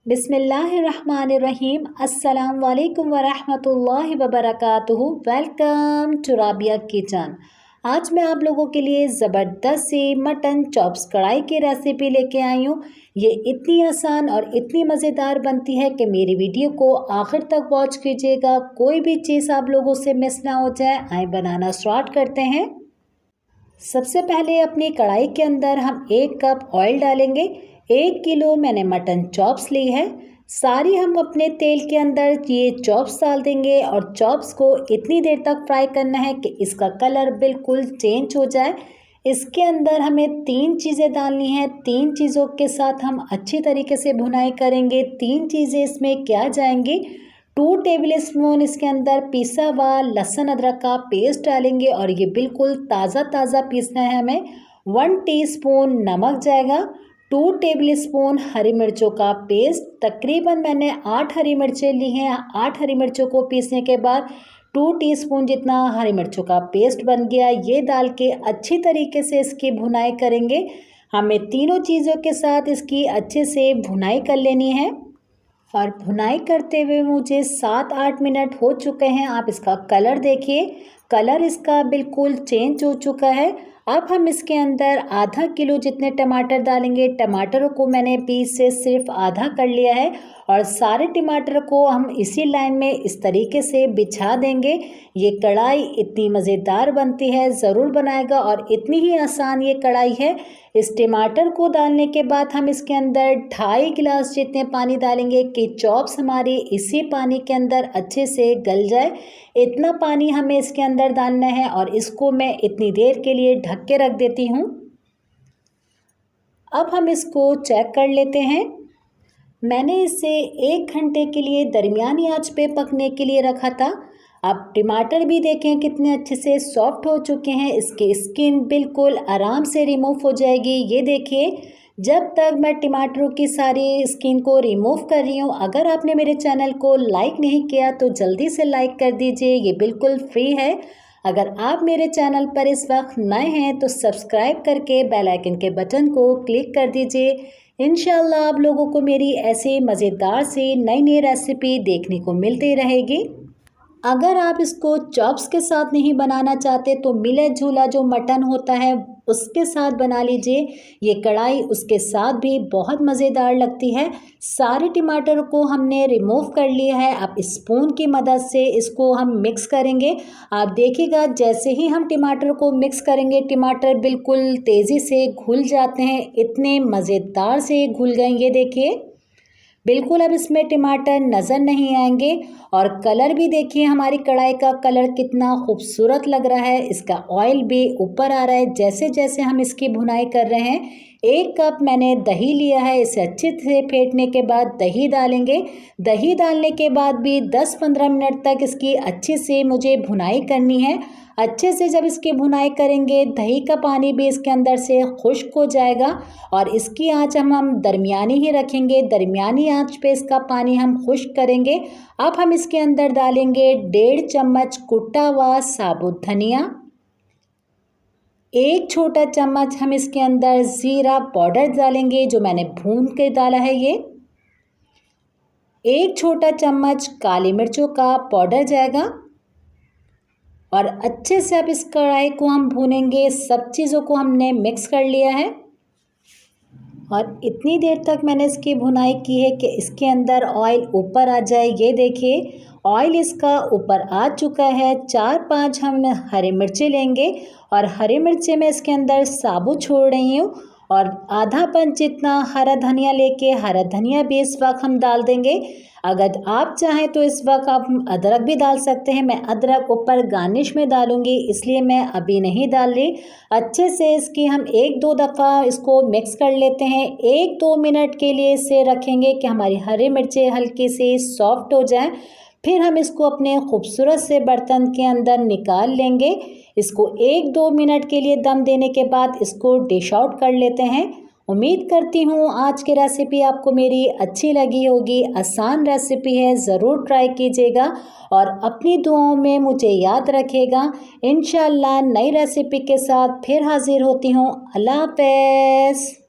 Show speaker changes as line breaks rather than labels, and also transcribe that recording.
बिस्मिल्लाहिर्रहमानिर्रहीम। अस्सलाम वालेकुम वरहमतुल्लाहि वबरकातुहू। Welcome to Rabia kitchen. आज मैं आप लोगों के लिए ज़बरदस्त सी मटन चॉप्स कढ़ाई की रेसिपी लेके आई हूँ। ये इतनी आसान और इतनी मज़ेदार बनती है कि मेरी वीडियो को आखिर तक वॉच कीजिएगा, कोई भी चीज़ आप लोगों से मिस ना हो जाए। आए बनाना स्टार्ट करते हैं। सबसे पहले अपनी कढ़ाई के अंदर हम 1 कप ऑयल डालेंगे। 1 किलो मैंने मटन चॉप्स ली है। सारी हम अपने तेल के अंदर ये चॉप्स डाल देंगे और चॉप्स को इतनी देर तक फ्राई करना है कि इसका कलर बिल्कुल चेंज हो जाए। इसके अंदर हमें 3 चीज़ें डालनी है। 3 चीज़ों के साथ हम अच्छी तरीके से भुनाई करेंगे। 3 चीज़ें इसमें क्या जाएंगी। 2 टेबल स्पून इसके अंदर पिसा हुआ लहसुन अदरक का पेस्ट डालेंगे और ये बिल्कुल ताज़ा ताज़ा पीसना है हमें। 1 टीस्पून नमक जाएगा। 2 टेबल स्पून हरी मिर्चों का पेस्ट, तकरीबन मैंने 8 हरी मिर्चें ली हैं। 8 हरी मिर्चों को पीसने के बाद 2 टीस्पून जितना हरी मिर्चों का पेस्ट बन गया। ये डाल के अच्छी तरीके से इसकी भुनाई करेंगे। हमें तीनों चीज़ों के साथ इसकी अच्छे से भुनाई कर लेनी है और भुनाई करते हुए मुझे 7-8 मिनट हो चुके हैं। आप इसका कलर देखिए, कलर इसका बिल्कुल चेंज हो चुका है। अब हम इसके अंदर आधा किलो जितने टमाटर डालेंगे। टमाटरों को मैंने पीस से सिर्फ आधा कर लिया है और सारे टमाटर को हम इसी लाइन में इस तरीके से बिछा देंगे। ये कढ़ाई इतनी मज़ेदार बनती है, ज़रूर बनाएगा और इतनी ही आसान ये कढ़ाई है। इस टमाटर को डालने के बाद हम इसके अंदर 2.5 गिलास जितने पानी डालेंगे कि चॉप्स हमारी इसी पानी के अंदर अच्छे से गल जाए। इतना पानी हमें इसके अंदर डालना है और इसको मैं इतनी देर के लिए ढक के रख देती हूँ। अब हम इसको चेक कर लेते हैं। मैंने इसे 1 घंटे के लिए दरमियानी आंच पे पकने के लिए रखा था। अब टमाटर भी देखें कितने अच्छे से सॉफ्ट हो चुके हैं। इसकी स्किन बिल्कुल आराम से रिमूव हो जाएगी। ये देखिए, जब तक मैं टमाटरों की सारी स्किन को रिमूव कर रही हूँ। अगर आपने मेरे चैनल को लाइक नहीं किया तो जल्दी से लाइक कर दीजिए, ये बिल्कुल फ्री है। अगर आप मेरे चैनल पर इस वक्त नए हैं तो सब्सक्राइब करके बेल आइकन के बटन को क्लिक कर दीजिए। इंशाल्लाह आप लोगों को मेरी ऐसे मज़ेदार सी नई नई रेसिपी देखने को मिलती रहेगी। अगर आप इसको चॉप्स के साथ नहीं बनाना चाहते तो मिला झूला जो मटन होता है उसके साथ बना लीजिए। ये कढ़ाई उसके साथ भी बहुत मज़ेदार लगती है। सारे टमाटर को हमने रिमूव कर लिया है। अब स्पून की मदद से इसको हम मिक्स करेंगे। आप देखिएगा, जैसे ही हम टमाटर को मिक्स करेंगे टमाटर बिल्कुल तेज़ी से घुल जाते हैं। इतने मज़ेदार से घुल गए, ये देखिए बिल्कुल अब इसमें टमाटर नज़र नहीं आएंगे। और कलर भी देखिए, हमारी कढ़ाई का कलर कितना खूबसूरत लग रहा है। इसका ऑयल भी ऊपर आ रहा है जैसे जैसे हम इसकी भुनाई कर रहे हैं। 1 कप मैंने दही लिया है। इसे अच्छे से फेंटने के बाद दही डालेंगे। दही डालने के बाद भी 10-15 मिनट तक इसकी अच्छे से मुझे भुनाई करनी है। अच्छे से जब इसकी भुनाई करेंगे दही का पानी भी इसके अंदर से खुश्क हो जाएगा और इसकी आंच हम दरमियानी ही रखेंगे। दरमियानी आंच पे इसका पानी हम खुश्क करेंगे। अब हम इसके अंदर डालेंगे 1.5 चम्मच कुटा हुआ साबुत धनिया। 1 छोटा चम्मच हम इसके अंदर ज़ीरा पाउडर डालेंगे जो मैंने भून के डाला है। ये 1 छोटा चम्मच काली मिर्चों का पाउडर जाएगा और अच्छे से अब इस कढ़ाई को हम भूनेंगे। सब चीज़ों को हमने मिक्स कर लिया है और इतनी देर तक मैंने इसकी भुनाई की है कि इसके अंदर ऑयल ऊपर आ जाए। ये देखिए, ऑयल इसका ऊपर आ चुका है। 4-5 हम हरी मिर्चें लेंगे और हरी मिर्चें मैं इसके अंदर साबुत छोड़ रही हूँ और आधा पंच जितना हरा धनिया लेके हरा धनिया भी इस वक्त हम डाल देंगे। अगर आप चाहें तो इस वक्त आप अदरक भी डाल सकते हैं। मैं अदरक ऊपर गार्निश में डालूंगी, इसलिए मैं अभी नहीं डाल रही। अच्छे से इसकी हम 1-2 दफ़ा इसको मिक्स कर लेते हैं। 1-2 मिनट के लिए इसे रखेंगे कि हमारी हरी मिर्चें हल्की सी सॉफ्ट हो जाएं। फिर हम इसको अपने खूबसूरत से बर्तन के अंदर निकाल लेंगे। इसको 1-2 मिनट के लिए दम देने के बाद इसको डिश आउट कर लेते हैं। उम्मीद करती हूँ आज की रेसिपी आपको मेरी अच्छी लगी होगी। आसान रेसिपी है, ज़रूर ट्राई कीजिएगा और अपनी दुआओं में मुझे याद रखिएगा। इंशाल्लाह नई रेसिपी के साथ फिर हाजिर होती हूँ। अल्लाह हाफ़िज़।